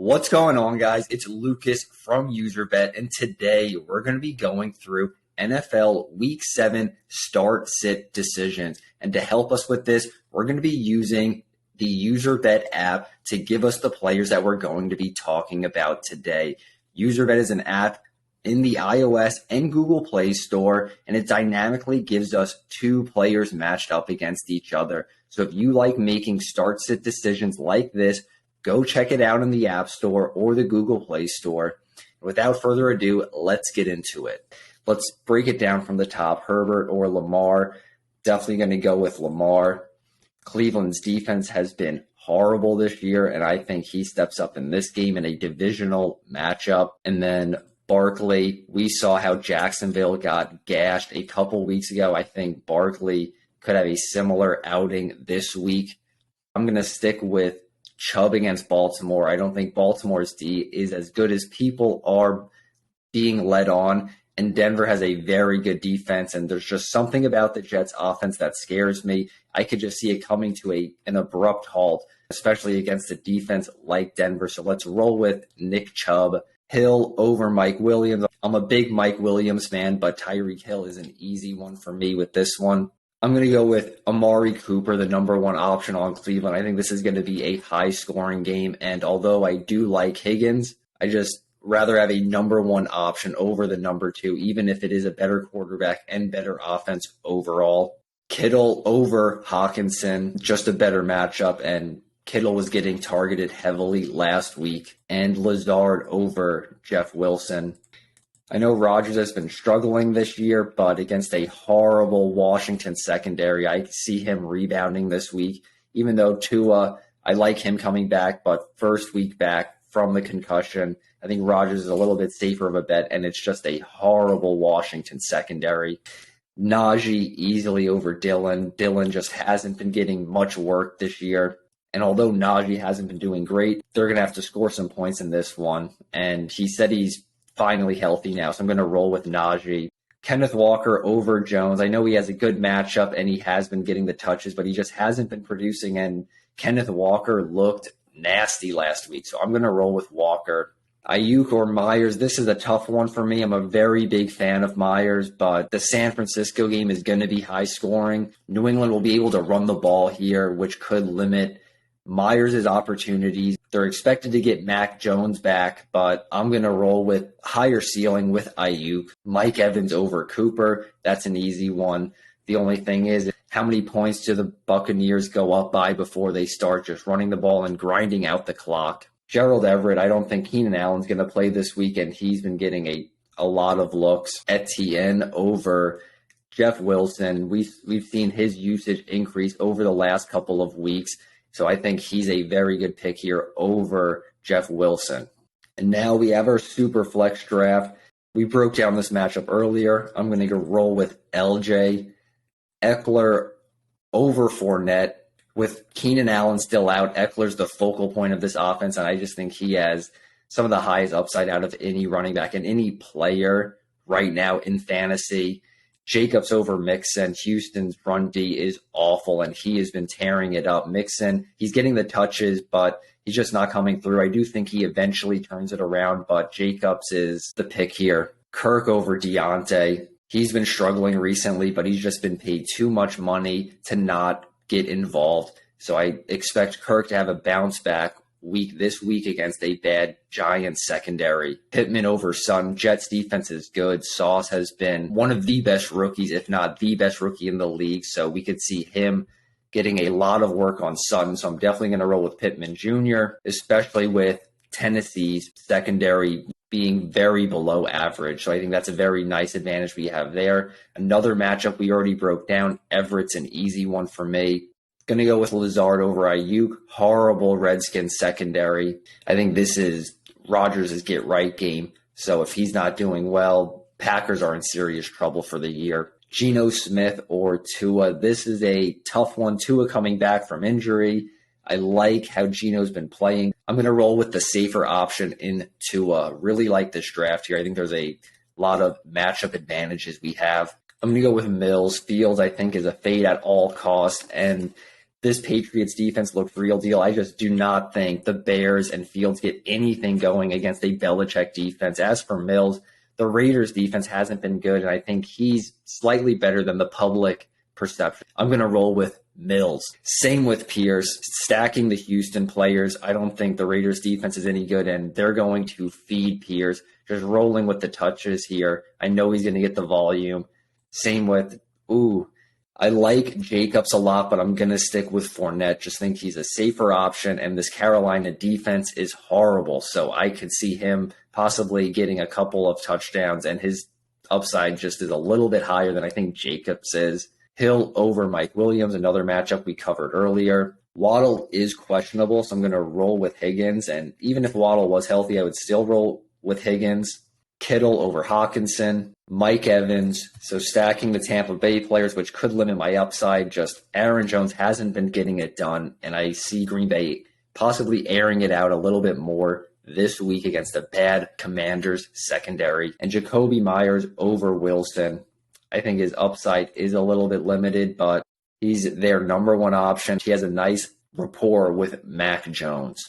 What's going on, guys? It's Lucas from userbet, and today we're going to be going through NFL Week 7 start-sit decisions. And to help us with this, we're going to be using the userbet app to give us the players that we're going to be talking about today. Userbet is an app in the iOS and Google Play Store, and it dynamically gives us two players matched up against each other. So if you like making start-sit decisions like this, go check it out in the App Store or the Google Play Store. Without further ado, let's get into it. Let's break it down from the top. Herbert or Lamar. Definitely going to go with Lamar. Cleveland's defense has been horrible this year, and I think he steps up in this game in a divisional matchup. And then Barkley, we saw how Jacksonville got gashed a couple weeks ago. I think Barkley could have a similar outing this week. I'm going to stick with Chubb against Baltimore. I don't think Baltimore's D is as good as people are being led on, and Denver has a very good defense, and there's just something about the Jets offense that scares me. I could just see it coming to an abrupt halt, especially against a defense like Denver. So let's roll with Nick Chubb. Hill over Mike Williams. I'm a big Mike Williams fan, but Tyreek Hill is an easy one for me with this one. I'm going to go with Amari Cooper, the number one option on Cleveland. I think this is going to be a high-scoring game, and although I do like Higgins, I just rather have a number one option over the number two, even if it is a better quarterback and better offense overall. Kittle over Hawkinson, just a better matchup, and Kittle was getting targeted heavily last week. And Lazard over Jeff Wilson. I know Rodgers has been struggling this year, but against a horrible Washington secondary, I see him rebounding this week. Even though Tua, I like him coming back, but first week back from the concussion, I think Rodgers is a little bit safer of a bet, and it's just a horrible Washington secondary. Najee easily over Dillon. Dillon just hasn't been getting much work this year. And although Najee hasn't been doing great, they're going to have to score some points in this one. And he said he's finally healthy now, so I'm going to roll with Najee. Kenneth Walker over Jones. I know he has a good matchup and he has been getting the touches, but he just hasn't been producing. And Kenneth Walker looked nasty last week, so I'm going to roll with Walker. Ayuk or Myers, this is a tough one for me. I'm a very big fan of Myers, but the San Francisco game is going to be high scoring. New England will be able to run the ball here, which could limit Myers' opportunities. They're expected to get Mac Jones back, but I'm going to roll with higher ceiling with Ayuk. Mike Evans over Cooper, that's an easy one. The only thing is, how many points do the Buccaneers go up by before they start just running the ball and grinding out the clock? Gerald Everett, I don't think Keenan Allen's going to play this weekend. He's been getting a lot of looks. Etienne over Jeff Wilson. We've seen his usage increase over the last couple of weeks. So I think he's a very good pick here over Jeff Wilson. And now we have our superflex draft. We broke down this matchup earlier. I'm going to roll with LJ. Eckler over Fournette. With Keenan Allen still out, Eckler's the focal point of this offense, and I just think he has some of the highest upside out of any running back and any player right now in fantasy. Jacobs over Mixon. Houston's run D is awful, and he has been tearing it up. Mixon, he's getting the touches, but he's just not coming through. I do think he eventually turns it around, but Jacobs is the pick here. Kirk over Deontay. He's been struggling recently, but he's just been paid too much money to not get involved. So I expect Kirk to have a bounce back week this week against a bad Giants secondary. Pittman over Sun. Jets defense is good. Sauce has been one of the best rookies, if not the best rookie in the league. So we could see him getting a lot of work on Sutton. So I'm definitely going to roll with Pittman Jr., especially with Tennessee's secondary being very below average. So I think that's a very nice advantage we have there. Another matchup we already broke down. Everett's an easy one for me. Going to go with Lazard over Ayuk. Horrible Redskins secondary. I think this is Rodgers' get-right game. So if he's not doing well, Packers are in serious trouble for the year. Geno Smith or Tua. This is a tough one. Tua coming back from injury. I like how Geno's been playing. I'm going to roll with the safer option in Tua. Really like this draft here. I think there's a lot of matchup advantages we have. I'm going to go with Mills. Fields, I think, is a fade at all costs. And this Patriots defense looked real deal. I just do not think the Bears and Fields get anything going against a Belichick defense. As for Mills, the Raiders defense hasn't been good, and I think he's slightly better than the public perception. I'm going to roll with Mills. Same with Pierce, stacking the Houston players. I don't think the Raiders defense is any good, and they're going to feed Pierce. Just rolling with the touches here. I know he's going to get the volume. Same with, I like Jacobs a lot, but I'm going to stick with Fournette. Just think he's a safer option, and this Carolina defense is horrible. So I could see him possibly getting a couple of touchdowns, and his upside just is a little bit higher than I think Jacobs is. Hill over Mike Williams, another matchup we covered earlier. Waddle is questionable, so I'm going to roll with Higgins. And even if Waddle was healthy, I would still roll with Higgins. Kittle over Hawkinson. Mike Evans. So stacking the Tampa Bay players, which could limit my upside. Just Aaron Jones hasn't been getting it done, and I see Green Bay possibly airing it out a little bit more this week against a bad Commanders secondary. And Jacoby Myers over Wilson. I think his upside is a little bit limited, but he's their number one option. He has a nice rapport with Mac Jones.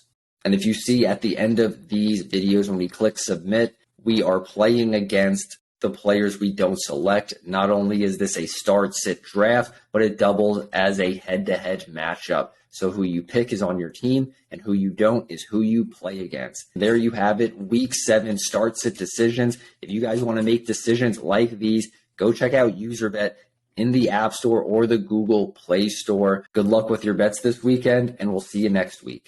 And if you see at the end of these videos, when we click submit, we are playing against the players we don't select. Not only is this a start-sit draft, but it doubles as a head-to-head matchup. So who you pick is on your team, and who you don't is who you play against. There you have it, Week 7 start-sit decisions. If you guys want to make decisions like these, go check out userbet in the App Store or the Google Play Store. Good luck with your bets this weekend, and we'll see you next week.